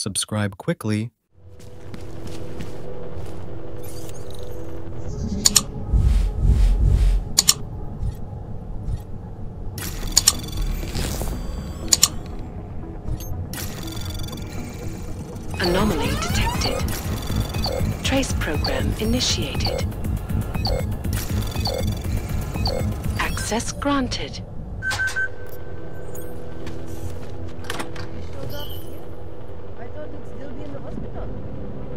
subscribe quickly. Anomaly detected. Trace program initiated. Access granted. I thought he'd still be in the hospital.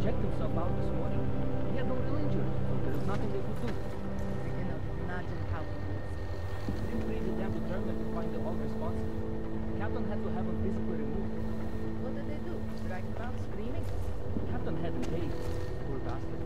Checked himself out this morning. He had no real injuries, so there's nothing they could do. I cannot imagine how he is. Didn't read the damn determinant to find the hog responsible. The captain had to have him physically removed. What did they do? Drag him out screaming? The captain had him paid. Poor bastard.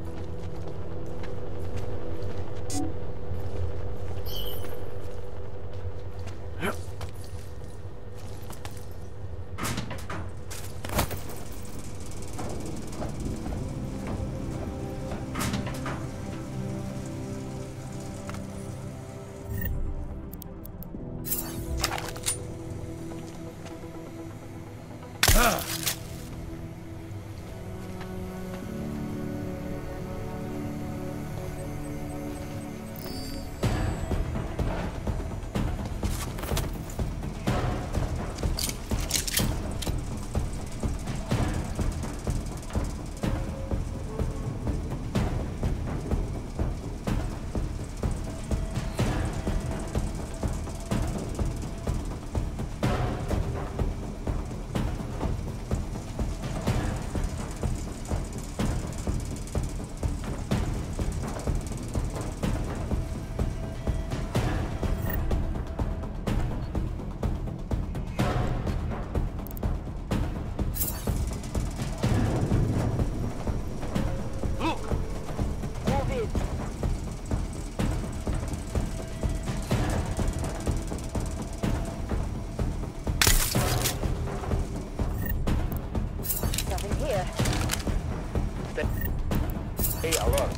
Stay alert.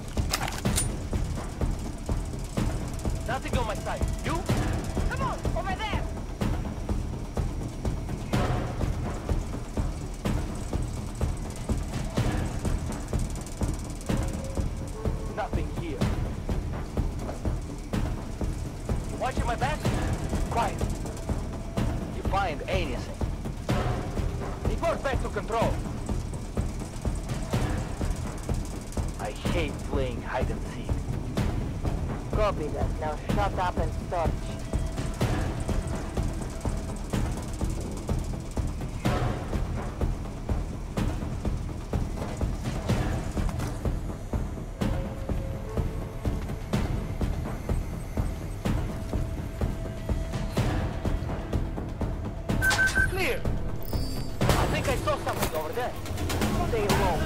Nothing on my side. You? Come on, over there! Nothing here. You watching my back? Quiet. You find anything. Report back to control. I hate playing hide and seek. Copy that. Now shut up and search. Clear! I think I saw something over there. Stay low.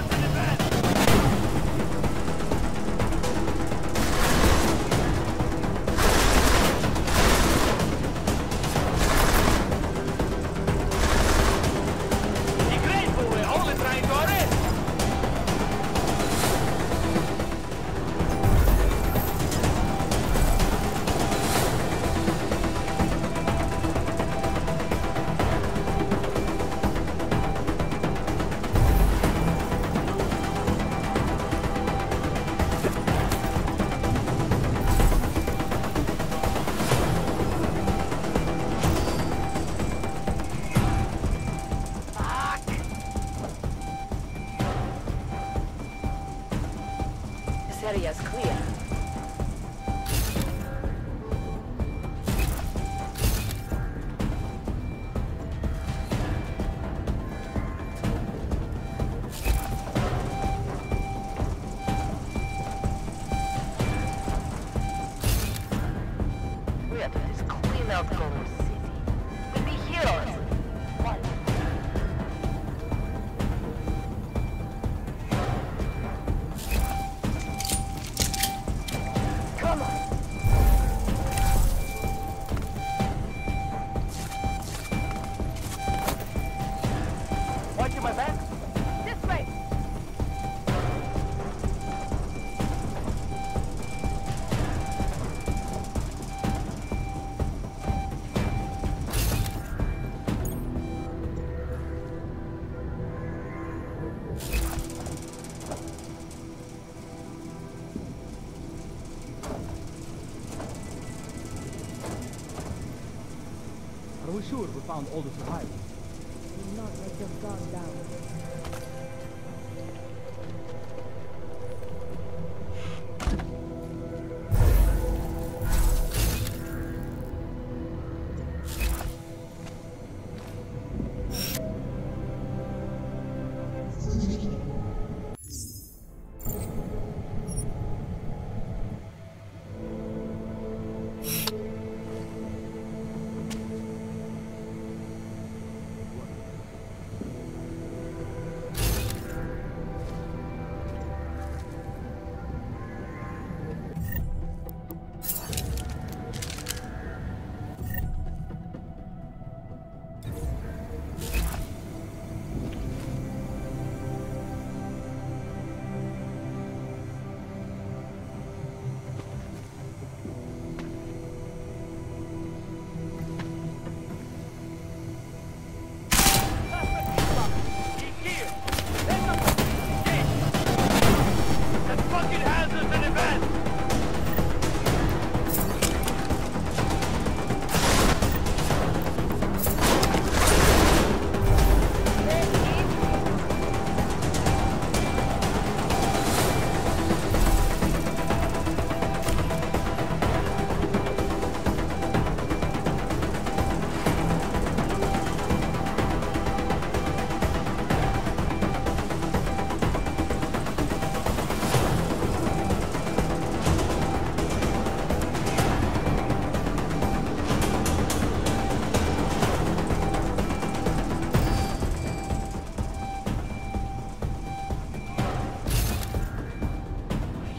This area is clear. We have to just clean out Gotham City. We'll be heroes. What? sure we found all the survivors. Do not let them gone down.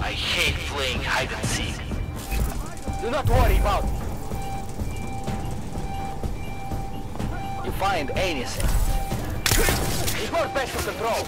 I hate playing hide and seek. Do not worry about it. You find anything. Report back to control.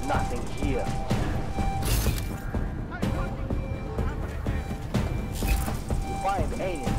Nothing here. You find anything.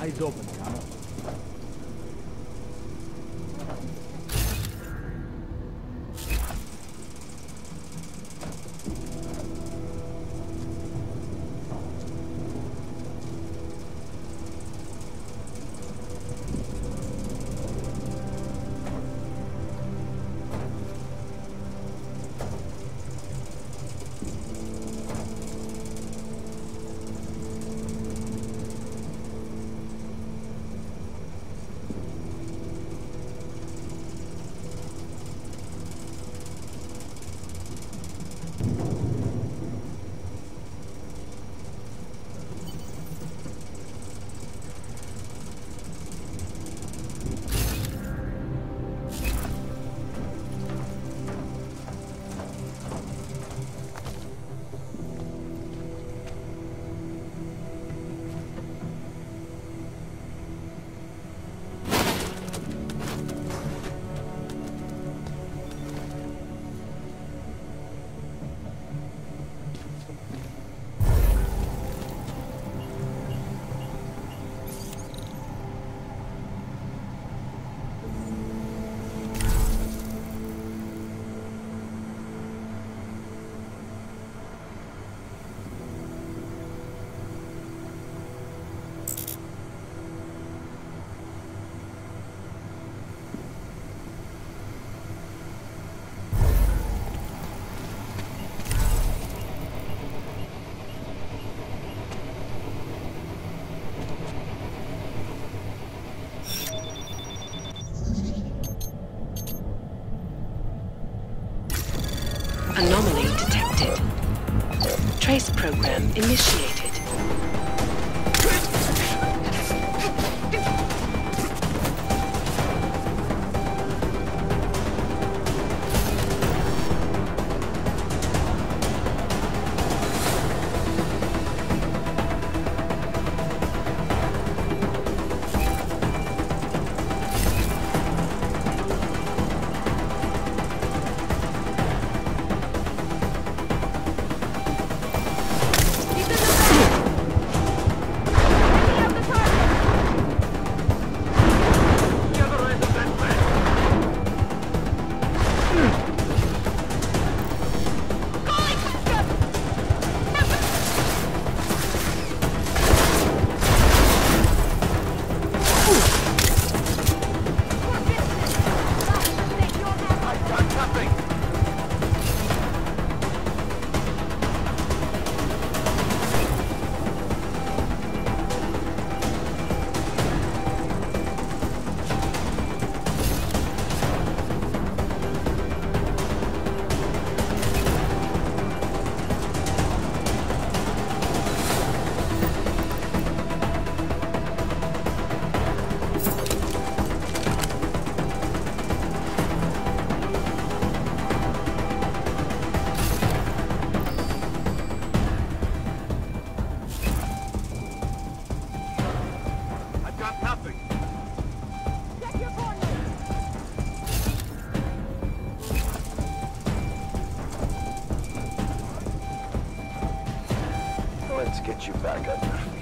Eyes open, Connor. Trace program initiated. Let's get you back on your feet.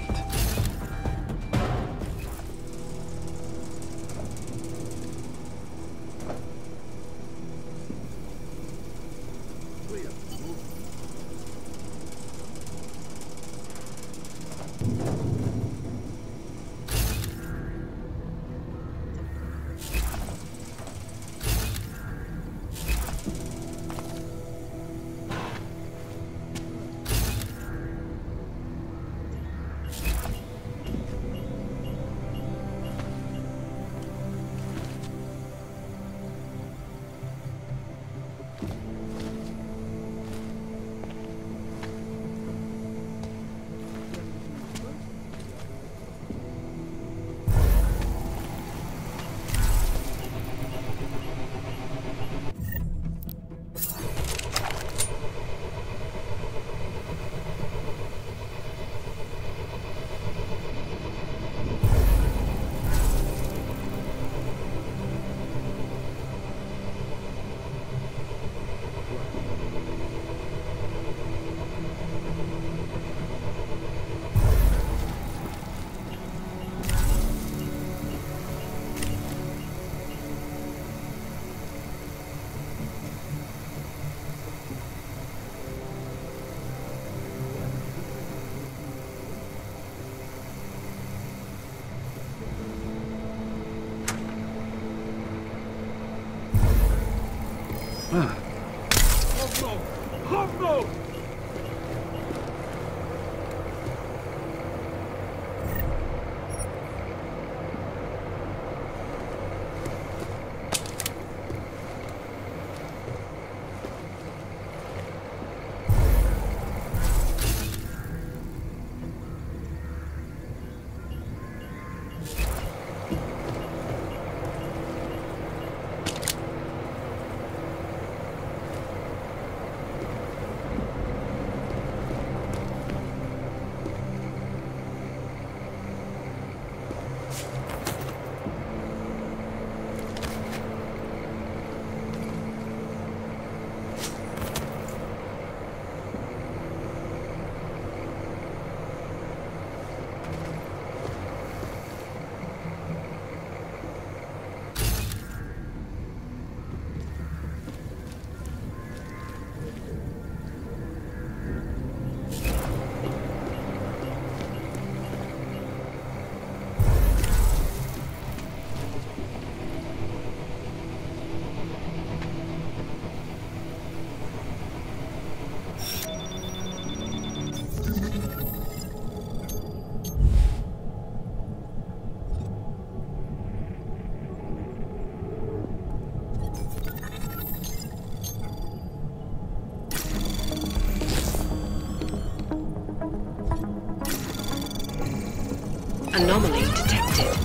Anomaly detected.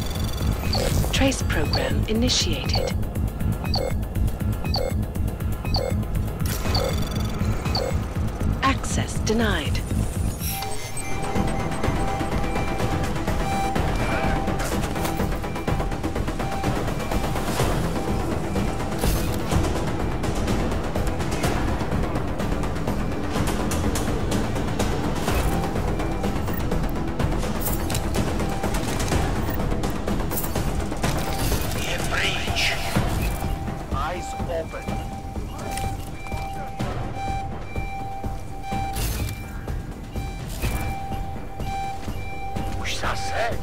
Trace program initiated. Access denied. Eyes open. What's that said?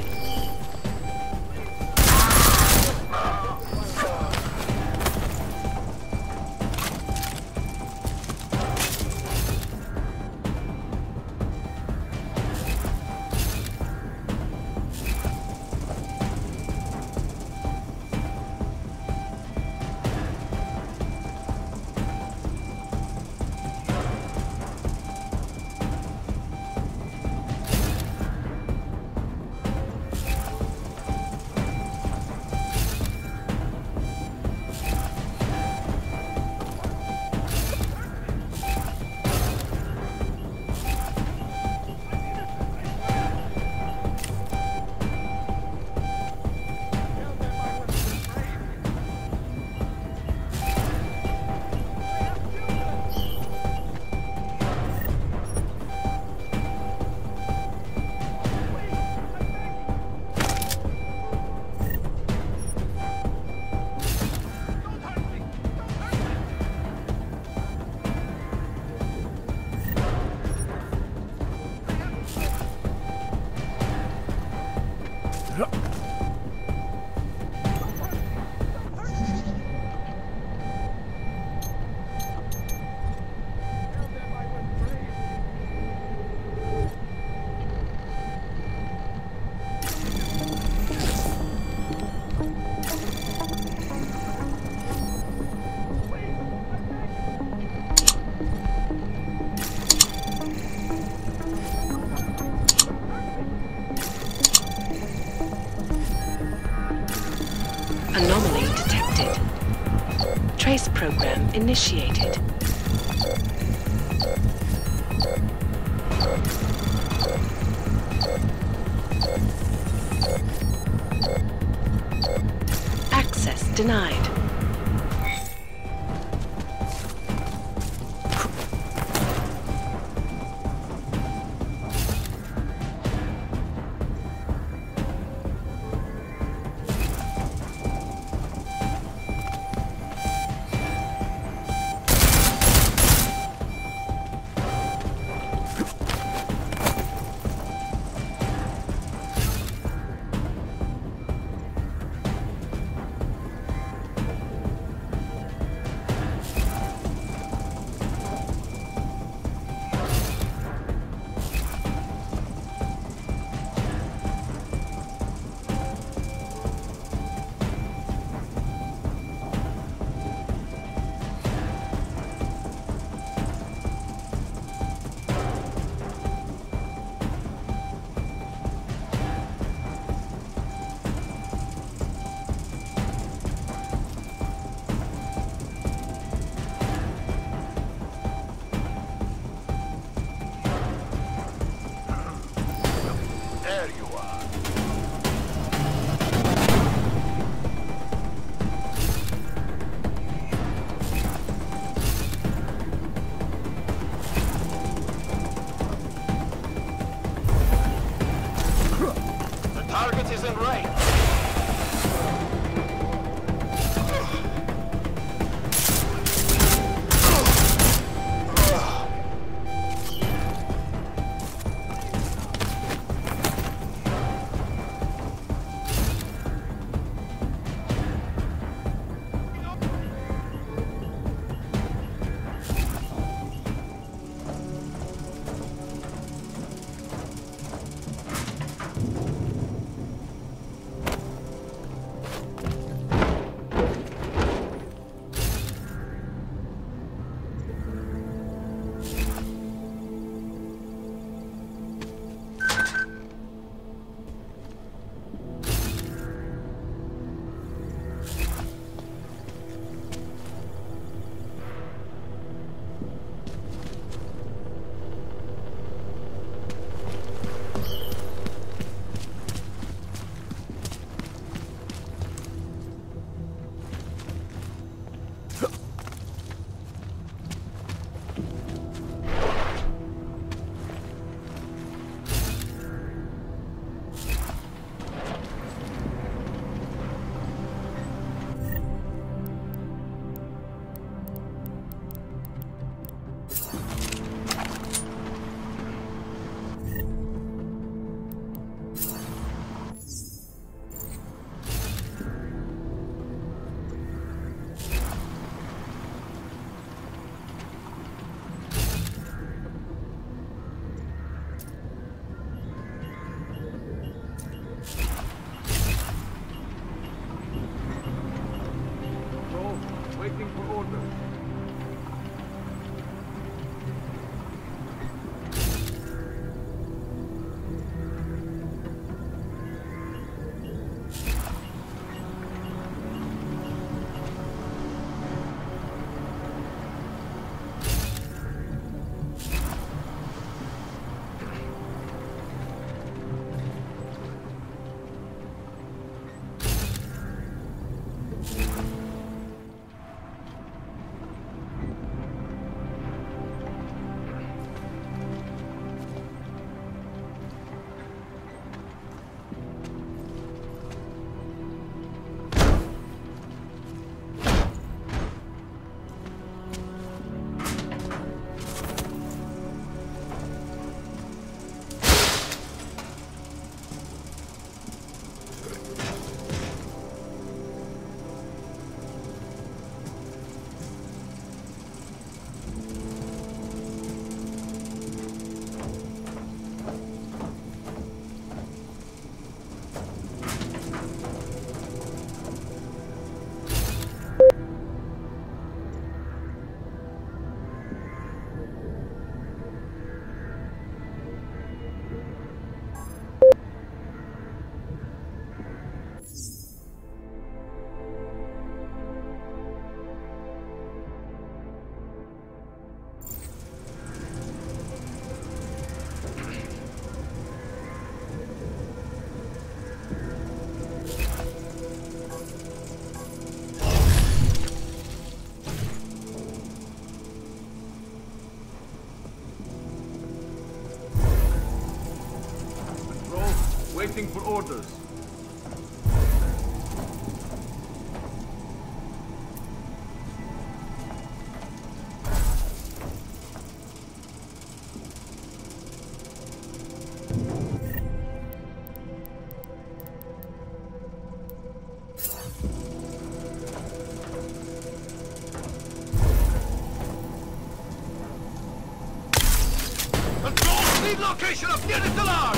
Anomaly detected. Trace program initiated. Access denied. There you are. The target is in range. waiting for orders. Waiting for orders. Control, lead location of unit alarm!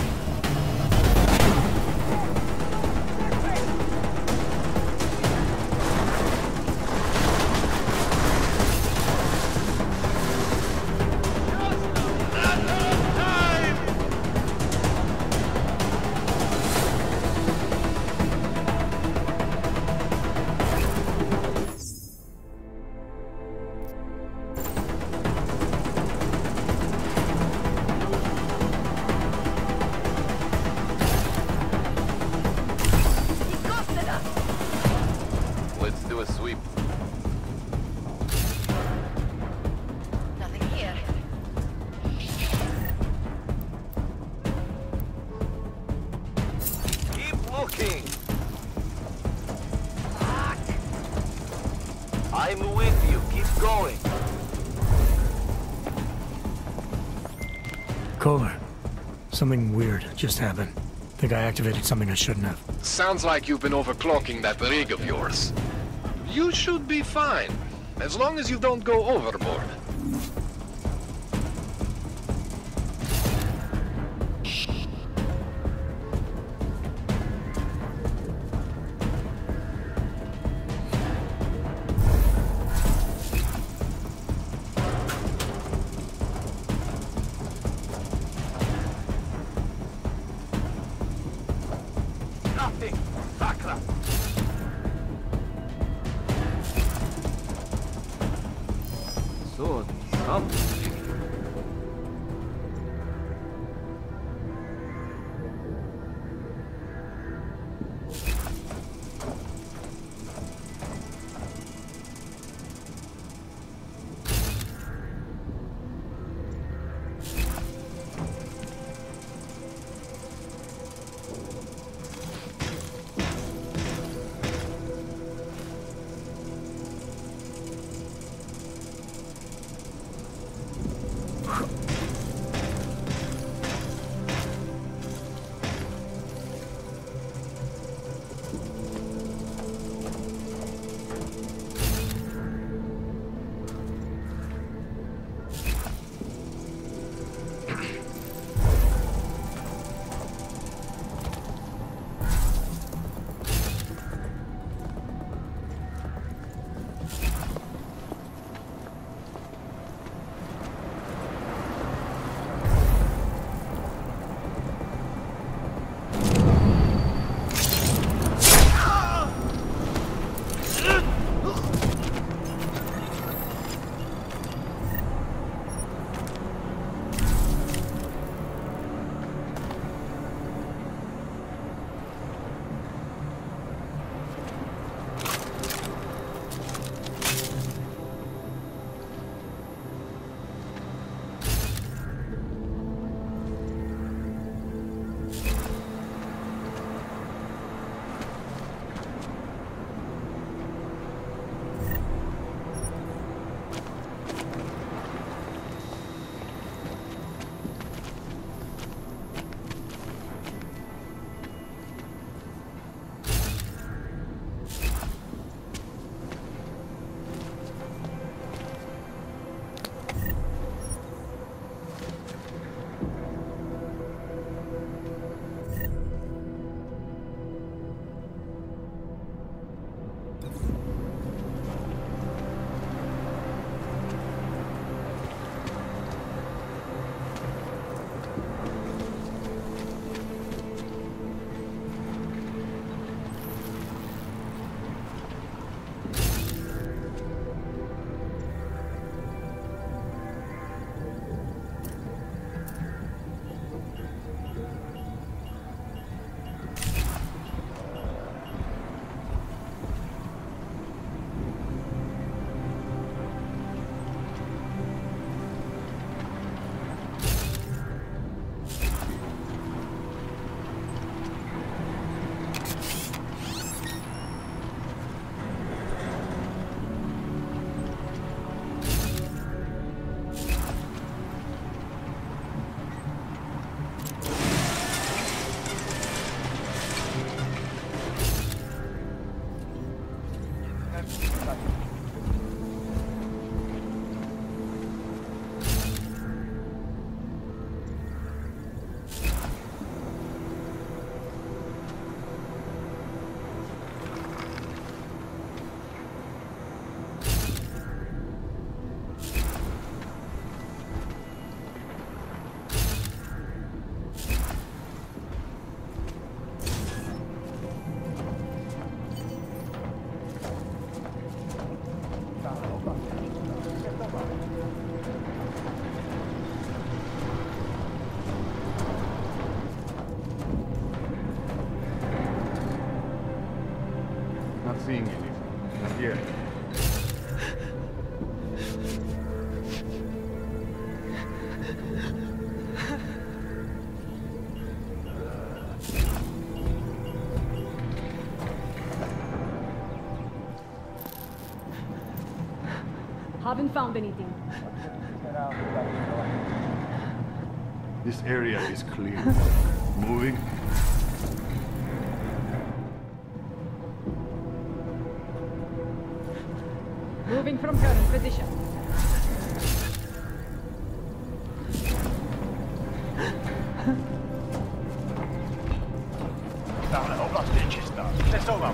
Let's do a sweep. Nothing here. Keep looking. I'm with you. Keep going. Kohler, something weird just happened. Think I activated something I shouldn't have. Sounds like you've been overclocking that rig of yours. You should be fine, as long as you don't go overboard. Nothing. Sacra. So, something. Not seeing anything. Not yet. Haven't found anything. This area is clear. Moving. Moving from current position. Dále oblast je čistá. Přesouvám.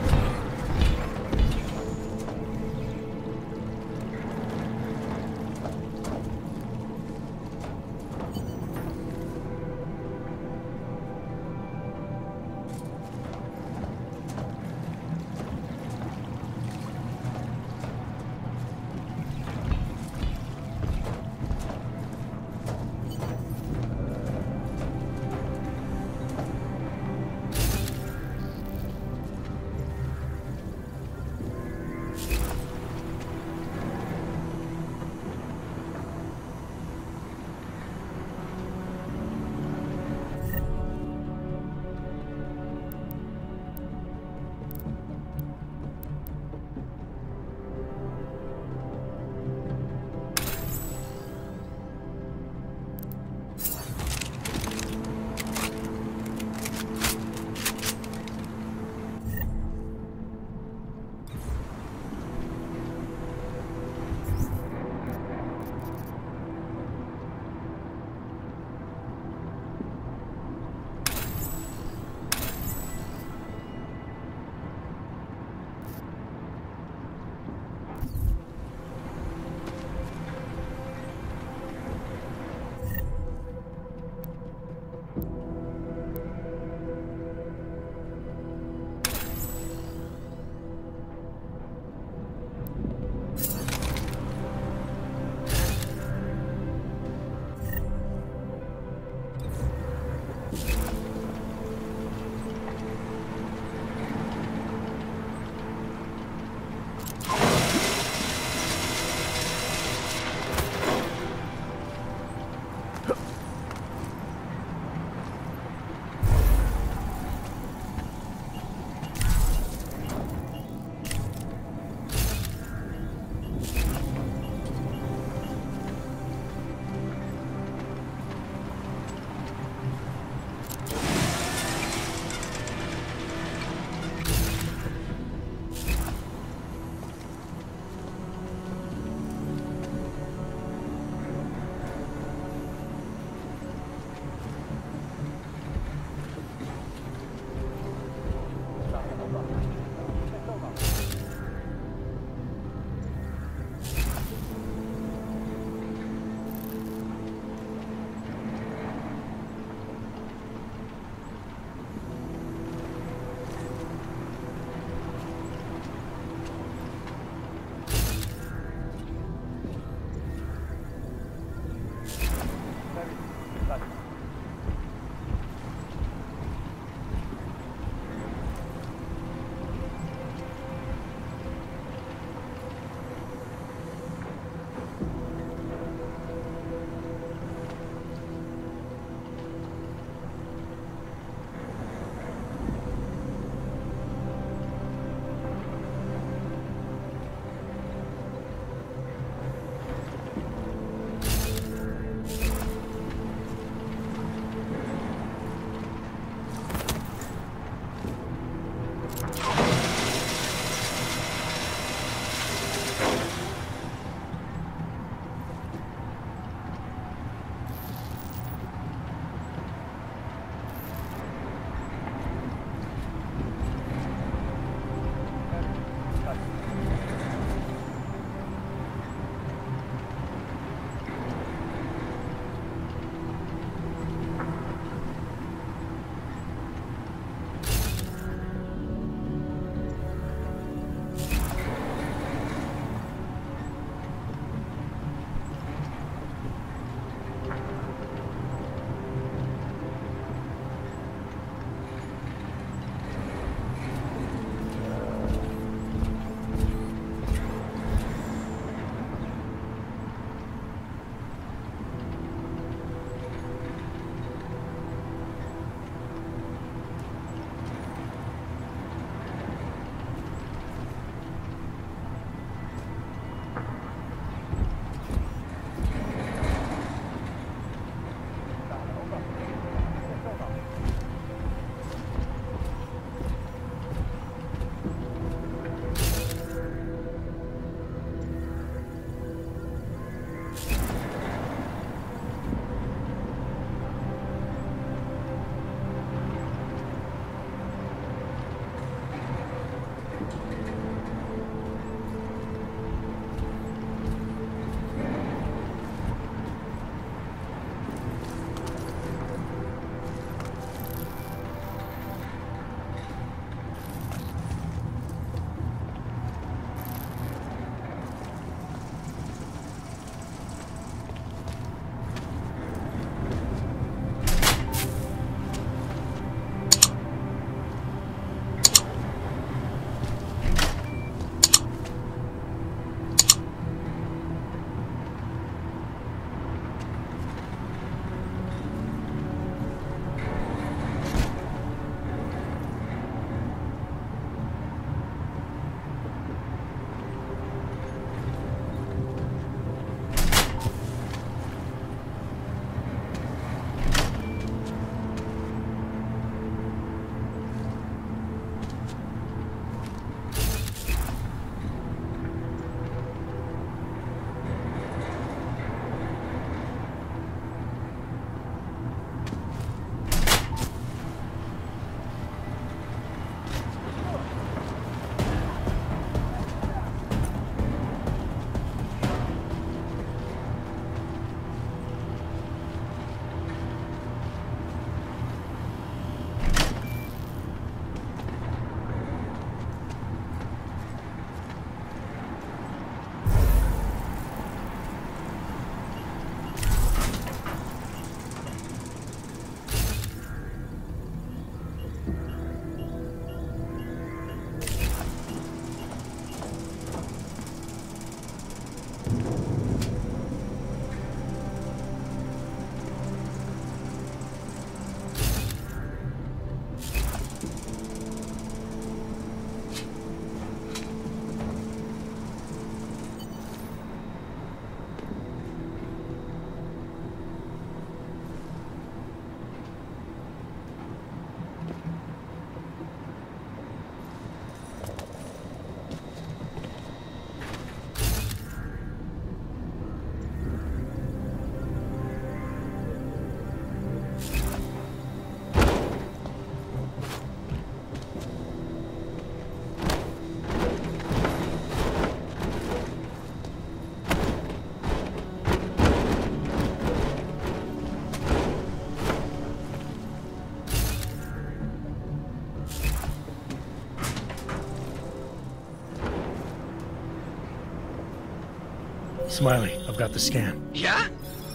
Smiley, I've got the scan. Yeah?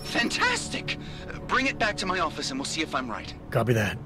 Fantastic! Bring it back to my office and we'll see if I'm right. Copy that.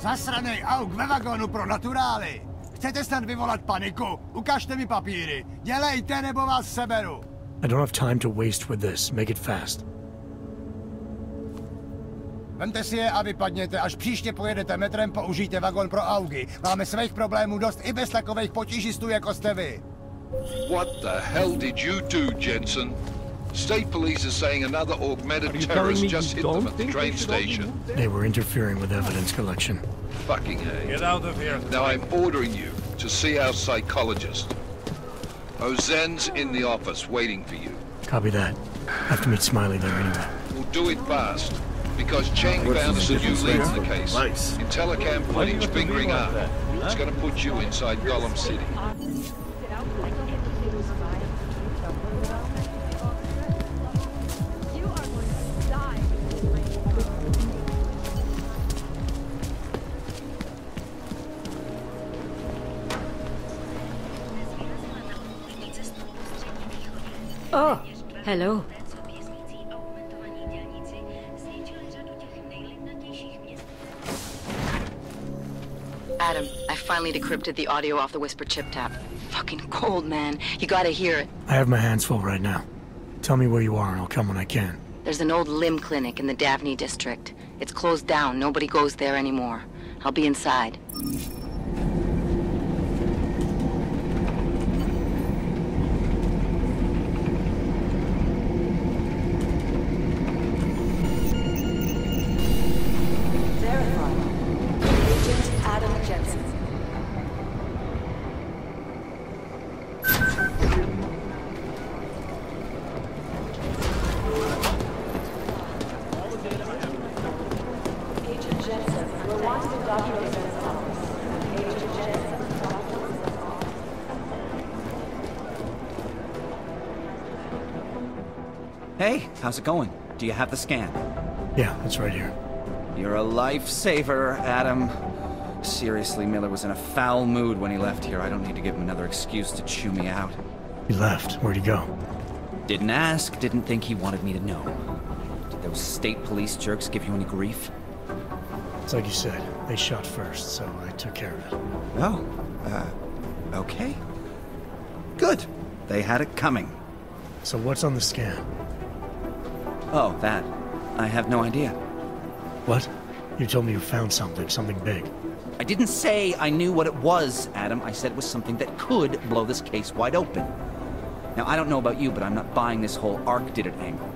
Zasranej auk ve vagonu pro naturály! Chcete snad vyvolat paniku? Ukažte mi papíry. Dělejte, nebo vás seberu. I don't have time to waste with this. Make it fast. Vemte si je a vypadněte. Až příště pojedete metrem, použijte vagon pro augy. Máme svých problémů dost i bez takových potížistů, jako jste vy. What the hell did you do, Jensen? State police are saying another augmented terrorist just hit them at the train station. They were interfering with evidence collection. Fucking A. Get out of here. Now I'm ordering you to see our psychologist. Ozen's in the office waiting for you. Copy that. Have to meet Smiley there anyway. We'll do it fast, because Cheng found us a new lead in the case. Nice. In telecam footage fingering out. It's gonna put you inside Gollum City. Oh, hello. Adam, I finally decrypted the audio off the Whisper chip tap. Fucking cold, man. You gotta hear it. I have my hands full right now. Tell me where you are and I'll come when I can. There's an old limb clinic in the Davney district. It's closed down. Nobody goes there anymore. I'll be inside. Hey, how's it going? Do you have the scan? Yeah, it's right here. You're a lifesaver, Adam. Seriously, Miller was in a foul mood when he left here. I don't need to give him another excuse to chew me out. He left. Where'd he go? Didn't ask, didn't think he wanted me to know. Did those state police jerks give you any grief? It's like you said. They shot first, so I took care of it. Oh, okay. Good. They had it coming. So what's on the scan? Oh, that. I have no idea. What? You told me you found something big. I didn't say I knew what it was, Adam. I said it was something that could blow this case wide open. Now, I don't know about you, but I'm not buying this whole ARC did it angle.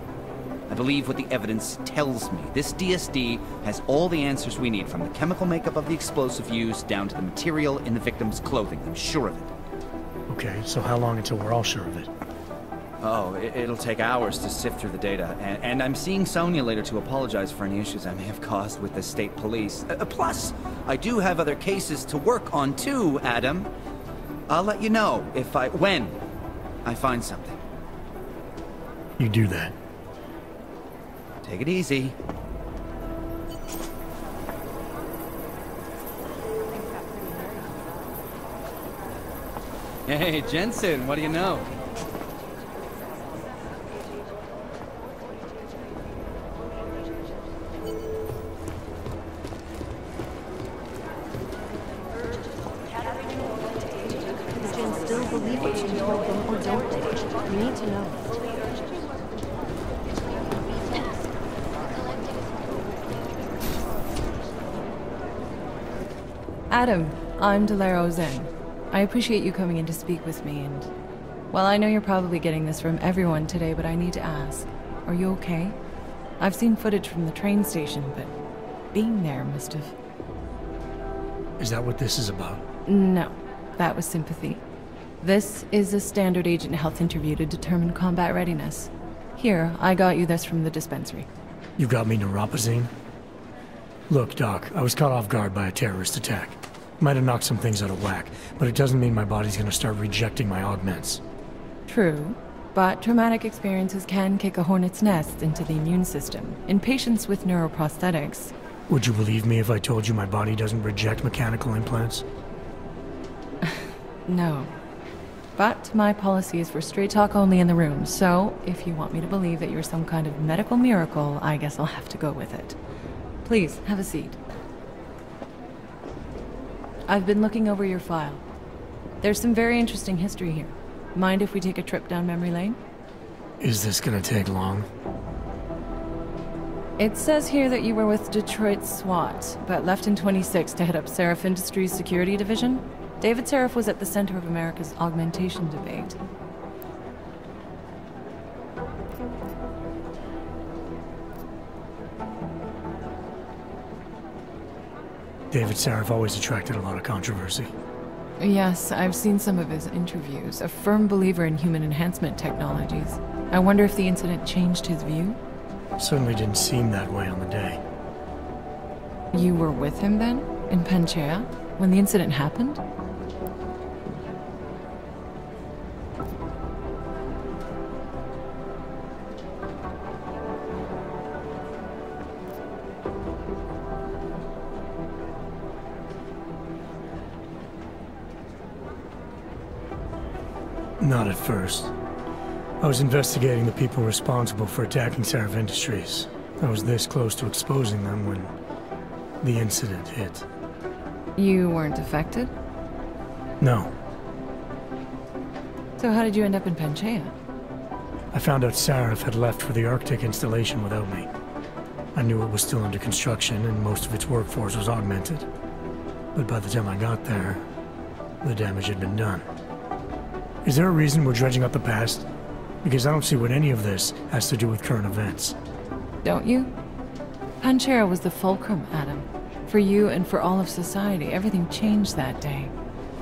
I believe what the evidence tells me. This DSD has all the answers we need, from the chemical makeup of the explosive used down to the material in the victim's clothing. I'm sure of it. Okay, so how long until we're all sure of it? Oh, it'll take hours to sift through the data, and I'm seeing Sonia later to apologize for any issues I may have caused with the state police. Plus, I do have other cases to work on too, Adam. I'll let you know when I find something. You do that. Take it easy. Hey, Jensen, what do you know? Adam, I'm Delaro Zen. I appreciate you coming in to speak with me, and... well, I know you're probably getting this from everyone today, but I need to ask. Are you okay? I've seen footage from the train station, but being there must have... Is that what this is about? No, that was sympathy. This is a standard agent health interview to determine combat readiness. Here, I got you this from the dispensary. You got me neuropazine? Look, Doc, I was caught off guard by a terrorist attack. Might have knocked some things out of whack, but it doesn't mean my body's gonna start rejecting my augments. True, but traumatic experiences can kick a hornet's nest into the immune system in patients with neuroprosthetics. Would you believe me if I told you my body doesn't reject mechanical implants? No. But my policy is for straight talk only in the room, so if you want me to believe that you're some kind of medical miracle, I guess I'll have to go with it. Please, have a seat. I've been looking over your file. There's some very interesting history here. Mind if we take a trip down memory lane? Is this gonna take long? It says here that you were with Detroit SWAT, but left in 26 to head up Seraph Industries' security division. David Seraph was at the center of America's augmentation debate. David Seraph always attracted a lot of controversy. Yes, I've seen some of his interviews. A firm believer in human enhancement technologies. I wonder if the incident changed his view? Certainly didn't seem that way on the day. You were with him then? In Panchea? When the incident happened? Not at first. I was investigating the people responsible for attacking Seraph Industries. I was this close to exposing them when the incident hit. You weren't affected? No. So how did you end up in Panchea? I found out Seraph had left for the Arctic installation without me. I knew it was still under construction and most of its workforce was augmented. But by the time I got there, the damage had been done. Is there a reason we're dredging up the past? Because I don't see what any of this has to do with current events. Don't you? Panchea was the fulcrum, Adam. For you and for all of society, everything changed that day.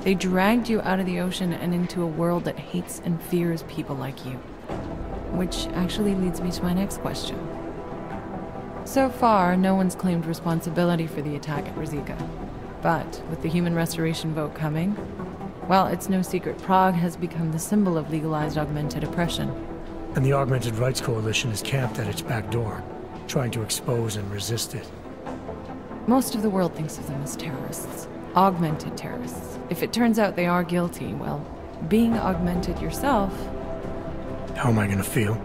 They dragged you out of the ocean and into a world that hates and fears people like you. Which actually leads me to my next question. So far, no one's claimed responsibility for the attack at Rizika. But with the human restoration vote coming, well, it's no secret Prague has become the symbol of legalized augmented oppression. And the Augmented Rights Coalition is camped at its back door, trying to expose and resist it. Most of the world thinks of them as terrorists. Augmented terrorists. If it turns out they are guilty, well, being augmented yourself... How am I gonna feel?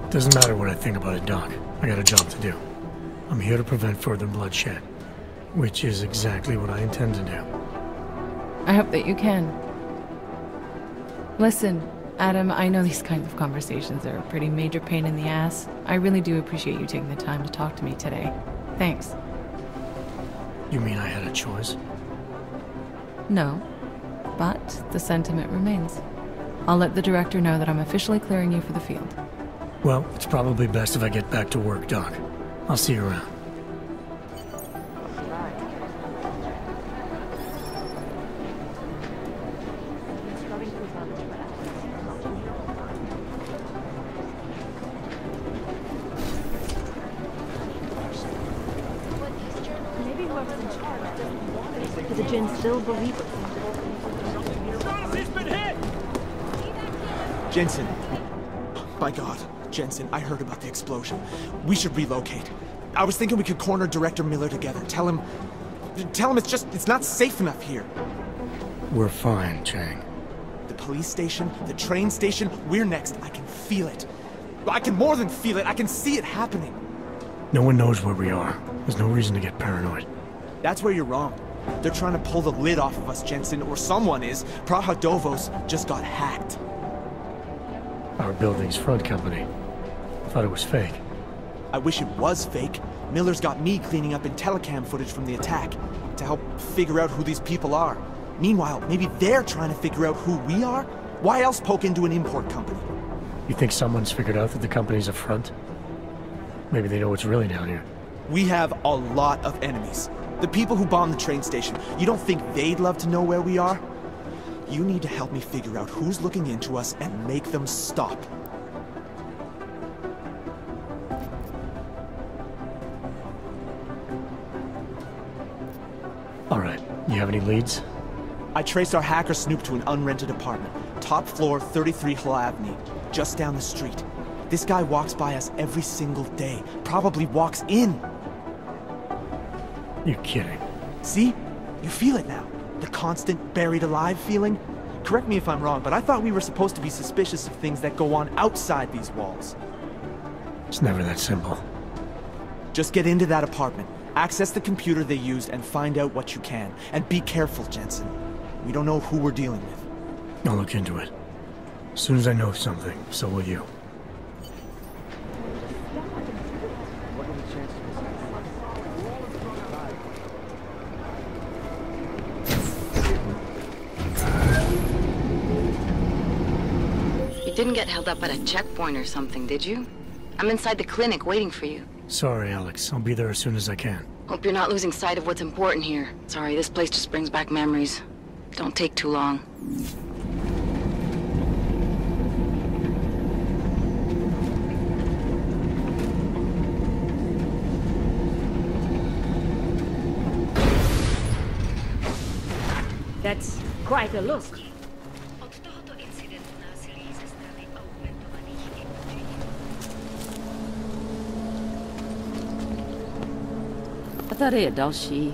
Doesn't matter what I think about it, Doc. I got a job to do. I'm here to prevent further bloodshed, which is exactly what I intend to do. I hope that you can. Listen, Adam, I know these kinds of conversations are a pretty major pain in the ass. I really do appreciate you taking the time to talk to me today. Thanks. You mean I had a choice? No, but the sentiment remains. I'll let the director know that I'm officially clearing you for the field. Well, it's probably best if I get back to work, Doc. I'll see you around. Maybe whoever's in charge doesn't want it. Do the Jinn still believe it? He's been hit! Jensen. By God. Jensen, I heard about the explosion. We should relocate. I was thinking we could corner Director Miller together. Tell him it's not safe enough here. We're fine, Chang. The police station, the train station, we're next. I can feel it. I can more than feel it. I can see it happening. No one knows where we are. There's no reason to get paranoid. That's where you're wrong. They're trying to pull the lid off of us, Jensen, or someone is. Praha Dovos just got hacked. Our building's front company. Thought it was fake. I wish it was fake. Miller's got me cleaning up IntelliCam footage from the attack to help figure out who these people are. Meanwhile, maybe they're trying to figure out who we are? Why else poke into an import company? You think someone's figured out that the company's a front? Maybe they know what's really down here. We have a lot of enemies. The people who bombed the train station. You don't think they'd love to know where we are? You need to help me figure out who's looking into us and make them stop. All right. You have any leads? I traced our hacker snoop to an unrented apartment. Top floor, 33 Hull Avenue. Just down the street. This guy walks by us every single day. Probably walks in. You're kidding. See? You feel it now. The constant buried alive feeling. Correct me if I'm wrong, but I thought we were supposed to be suspicious of things that go on outside these walls. It's never that simple. Just get into that apartment, access the computer they used, and find out what you can. And be careful, Jensen. We don't know who we're dealing with. I'll look into it. As soon as I know something, so will you. You didn't get held up at a checkpoint or something, did you? I'm inside the clinic waiting for you. Sorry, Alex. I'll be there as soon as I can. Hope you're not losing sight of what's important here. Sorry, this place just brings back memories. Don't take too long. That's quite a look. Tare další.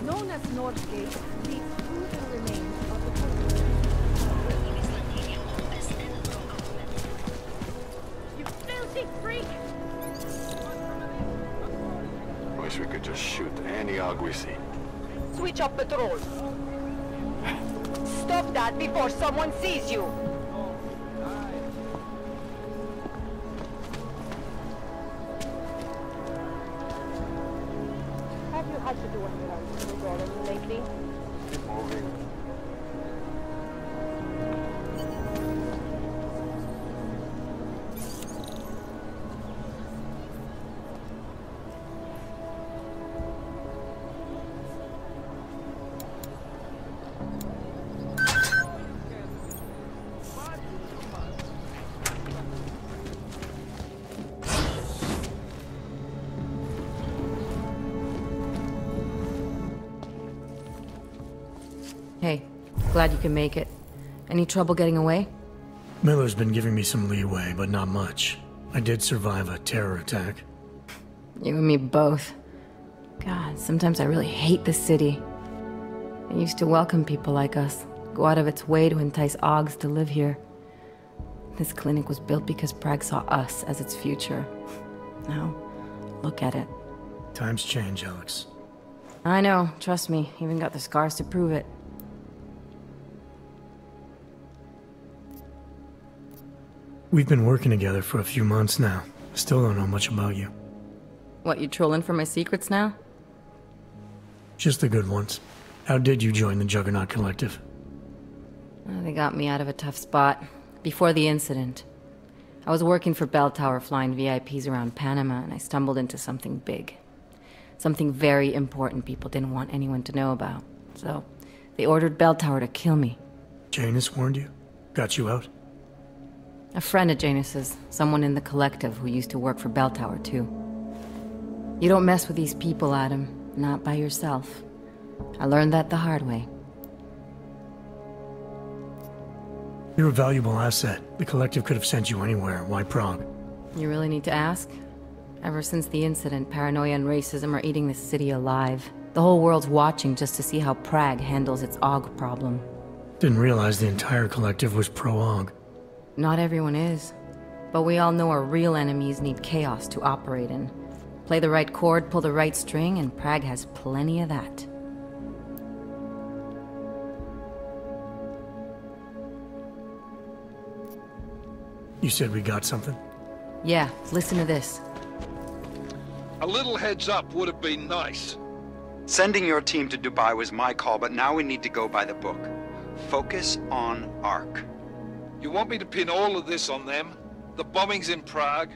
Known as Northgate, these proven remains of the You filthy freak! Wish we could just shoot any hog we see. Switch up patrol. Stop that before someone sees you. Have you had to do anything lately? Moving. Hey, glad you can make it. Any trouble getting away? Miller's been giving me some leeway, but not much. I did survive a terror attack. You and me both. God, sometimes I really hate this city. It used to welcome people like us, go out of its way to entice Augs to live here. This clinic was built because Prague saw us as its future. Now, look at it. Times change, Alex. I know, trust me, even got the scars to prove it. We've been working together for a few months now. Still don't know much about you. What, you trolling for my secrets now? Just the good ones. How did you join the Juggernaut Collective? They got me out of a tough spot. Before the incident. I was working for Bell Tower flying VIPs around Panama, and I stumbled into something big. Something very important people didn't want anyone to know about. So, they ordered Bell Tower to kill me. Janus warned you? Got you out? A friend of Janus's, someone in the collective who used to work for Bell Tower too. You don't mess with these people, Adam. Not by yourself. I learned that the hard way. You're a valuable asset. The collective could have sent you anywhere. Why Prague? You really need to ask? Ever since the incident, paranoia and racism are eating this city alive. The whole world's watching just to see how Prague handles its AUG problem. Didn't realize the entire collective was pro-AUG. Not everyone is. But we all know our real enemies need chaos to operate in. Play the right chord, pull the right string, and Prague has plenty of that. You said we got something? Yeah, listen to this. A little heads up would have been nice. Sending your team to Dubai was my call, but now we need to go by the book. Focus on ARC. You want me to pin all of this on them? The bombings in Prague,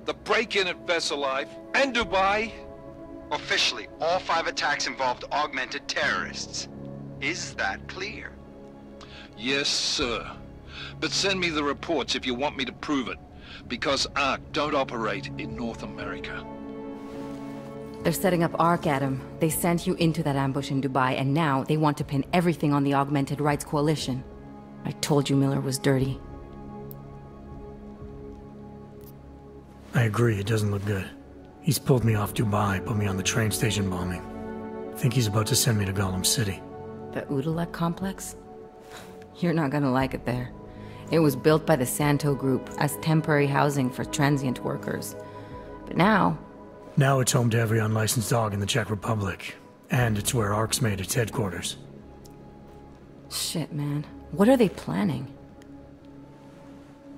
the break-in at Vessel Life, and Dubai? Officially, all 5 attacks involved augmented terrorists. Is that clear? Yes, sir. But send me the reports if you want me to prove it, because ARC don't operate in North America. They're setting up ARC, Adam. They sent you into that ambush in Dubai, and now they want to pin everything on the Augmented Rights Coalition. I told you Miller was dirty. I agree, it doesn't look good. He's pulled me off Dubai, put me on the train station bombing. I think he's about to send me to Gollum City. The Udalek complex? You're not gonna like it there. It was built by the Santo Group as temporary housing for transient workers. But now it's home to every unlicensed dog in the Czech Republic. And it's where ARC's made its headquarters. Shit, man. What are they planning?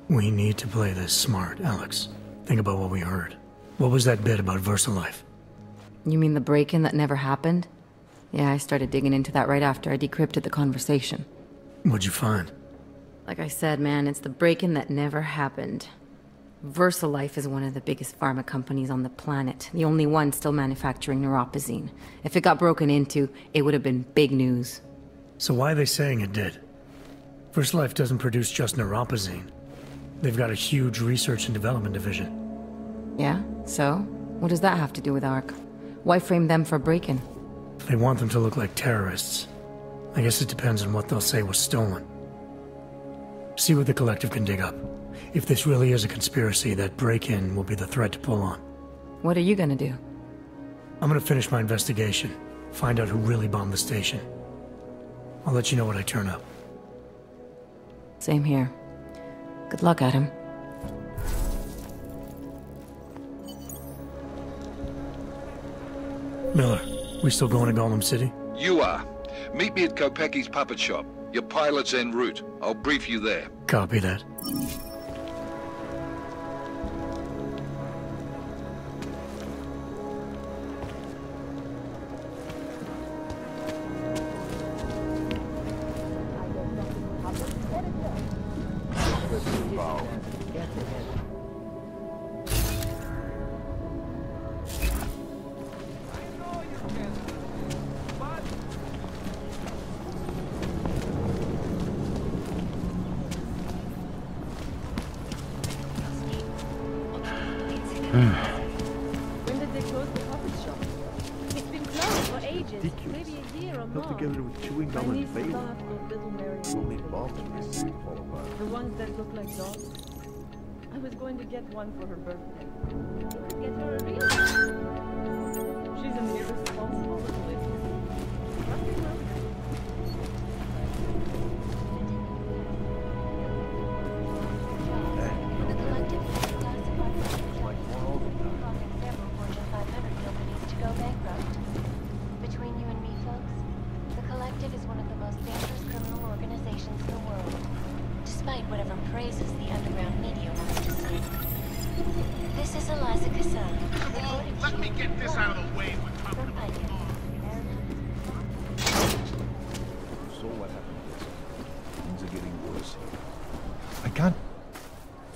We need to play this smart, Alex. Think about what we heard. What was that bit about VersaLife? You mean the break-in that never happened? Yeah, I started digging into that right after I decrypted the conversation. What'd you find? Like I said, man, it's the break-in that never happened. VersaLife is one of the biggest pharma companies on the planet. The only one still manufacturing neuropozyne. If it got broken into, it would have been big news. So why are they saying it did? VersaLife doesn't produce just neuropozyne. They've got a huge research and development division. Yeah? So? What does that have to do with ARC? Why frame them for break-in? They want them to look like terrorists. I guess it depends on what they'll say was stolen. See what the collective can dig up. If this really is a conspiracy, that break-in will be the thread to pull on. What are you gonna do? I'm gonna finish my investigation. Find out who really bombed the station. I'll let you know when I turn up. Same here. Good luck, Adam. Miller, we still going to Gollum City? You are. Meet me at Kopecki's puppet shop. Your pilot's en route. I'll brief you there. Copy that. When did they close the puppet shop? It's been closed for ages, maybe a year or more. Held together with chewing gum and baling. Only bombs fall apart. The ones that look like dogs. I was going to get one for her birthday. Get her a real one. She's an irresponsible little idiot. Nothing wrong.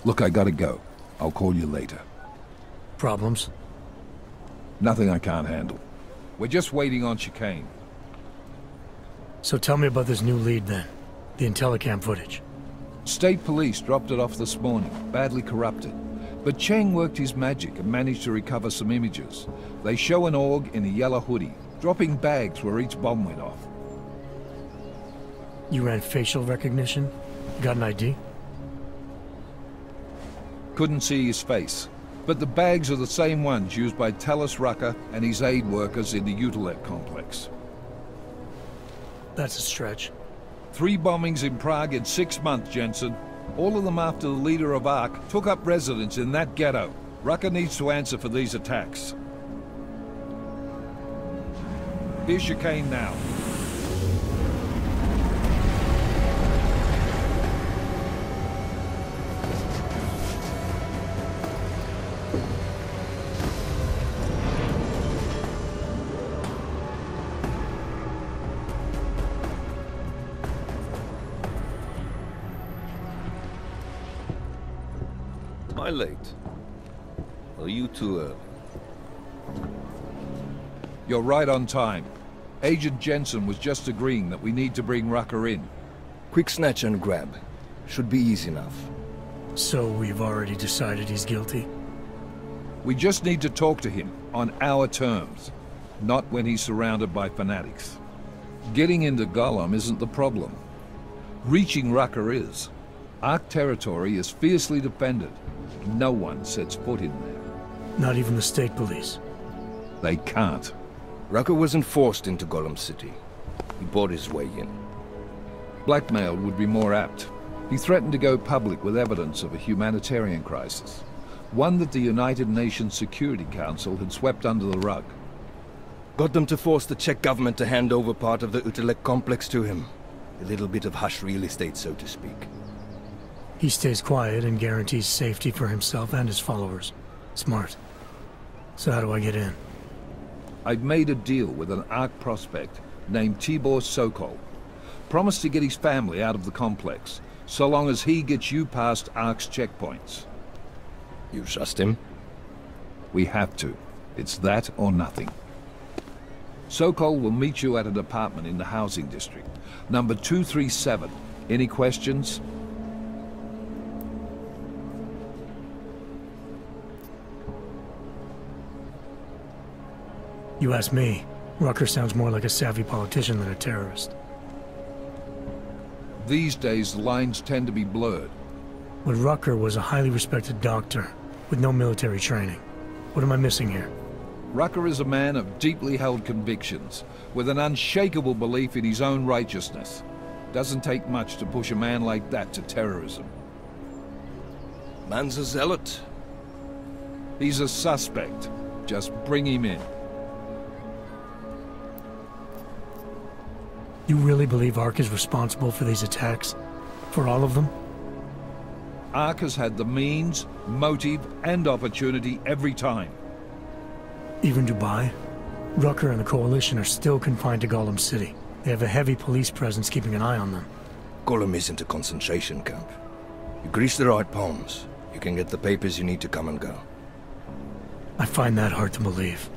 Look, I gotta go. I'll call you later. Problems? Nothing I can't handle. We're just waiting on chicane. So tell me about this new lead then. The Intellicam footage. State police dropped it off this morning, badly corrupted. But Cheng worked his magic and managed to recover some images. They show an org in a yellow hoodie, dropping bags where each bomb went off. You ran facial recognition? Got an ID? Couldn't see his face, but the bags are the same ones used by Talis Rucker and his aid workers in the Udalek complex. That's a stretch. 3 bombings in Prague in 6 months, Jensen. All of them after the leader of ARC took up residence in that ghetto. Rucker needs to answer for these attacks. Here's chicane now. Am I late? Are you too early? You're right on time. Agent Jensen was just agreeing that we need to bring Rucker in. Quick snatch and grab. Should be easy enough. So we've already decided he's guilty? We just need to talk to him on our terms, not when he's surrounded by fanatics. Getting into Gollum isn't the problem. Reaching Rucker is. Ark territory is fiercely defended. No one sets foot in there. Not even the state police. They can't. Rucker wasn't forced into Gollum City. He bought his way in. Blackmail would be more apt. He threatened to go public with evidence of a humanitarian crisis. One that the United Nations Security Council had swept under the rug. Got them to force the Czech government to hand over part of the Utelek complex to him. A little bit of hush real estate, so to speak. He stays quiet and guarantees safety for himself and his followers. Smart. So how do I get in? I've made a deal with an Ark prospect named Tibor Sokol. Promised to get his family out of the complex, so long as he gets you past Ark's checkpoints. You trust him? We have to. It's that or nothing. Sokol will meet you at an apartment in the housing district. Number 237. Any questions? You ask me, Rucker sounds more like a savvy politician than a terrorist. These days, the lines tend to be blurred. But Rucker was a highly respected doctor, with no military training. What am I missing here? Rucker is a man of deeply held convictions, with an unshakable belief in his own righteousness. Doesn't take much to push a man like that to terrorism. Man's a zealot. He's a suspect. Just bring him in. You really believe Ark is responsible for these attacks? For all of them? Ark has had the means, motive, and opportunity every time. Even Dubai? Rucker and the Coalition are still confined to Gollum City. They have a heavy police presence keeping an eye on them. Gollum isn't a concentration camp. You grease the right palms, you can get the papers you need to come and go. I find that hard to believe.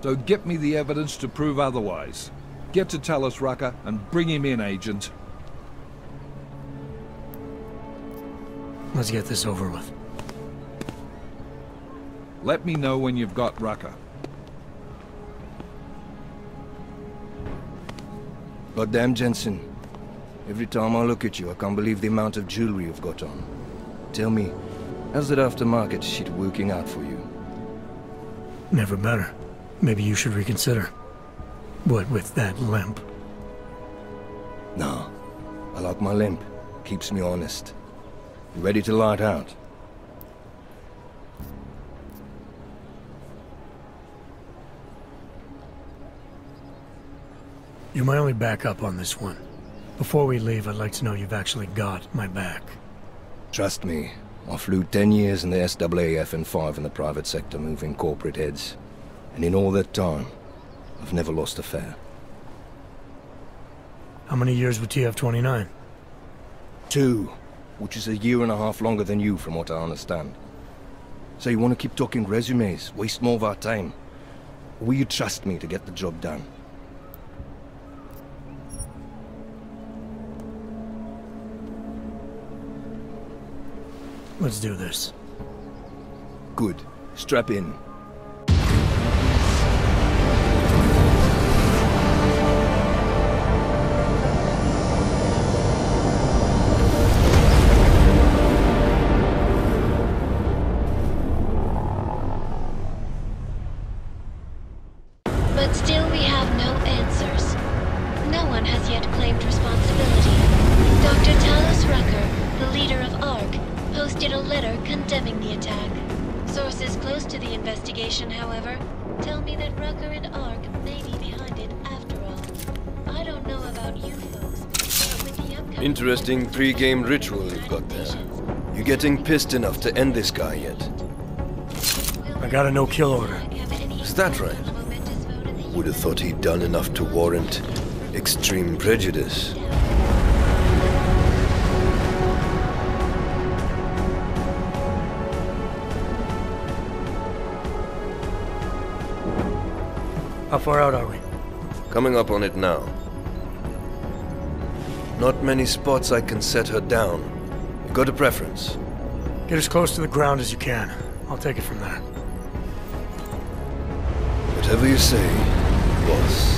So get me the evidence to prove otherwise. Get to Talus Rucker and bring him in, Agent. Let's get this over with. Let me know when you've got Rucker. Goddamn, Jensen. Every time I look at you, I can't believe the amount of jewelry you've got on. Tell me, how's that aftermarket shit working out for you? Never better. Maybe you should reconsider. What with that limp? No. I like my limp. Keeps me honest. You ready to light out? You're my only backup on this one. Before we leave, I'd like to know you've actually got my back. Trust me, I flew 10 years in the SAAF and 5 in the private sector moving corporate heads. And in all that time, I've never lost a fare. How many years with TF-29? 2, which is a year and a half longer than you from what I understand. So you want to keep talking resumes, waste more of our time? Or will you trust me to get the job done? Let's do this. Good. Strap in. But still we have no answers. No one has yet claimed responsibility. Dr. Talus Rucker, the leader of ARC, posted a letter condemning the attack. Sources close to the investigation, however, tell me that Rucker and ARC may be behind it after all. I don't know about you folks, but with the upcoming... Interesting pre-game ritual you've got there. You getting pissed enough to end this guy yet? I got a no-kill order. Is that right? Would have thought he'd done enough to warrant extreme prejudice. How far out are we? Coming up on it now. Not many spots I can set her down. You got a preference? Get as close to the ground as you can. I'll take it from there. Whatever you say, boss.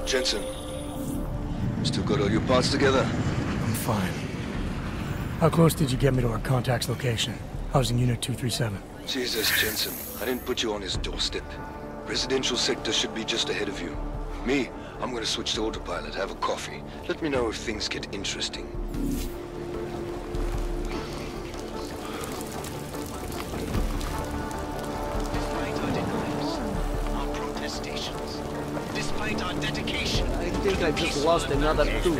Jensen, still got all your parts together? I'm fine. How close did you get me to our contact's location? I was in Unit 237. Jesus, Jensen, I didn't put you on his doorstep. Residential sector should be just ahead of you. Me, I'm gonna switch to autopilot, have a coffee. Let me know if things get interesting. Despite our dedication, I think I just lost another tooth.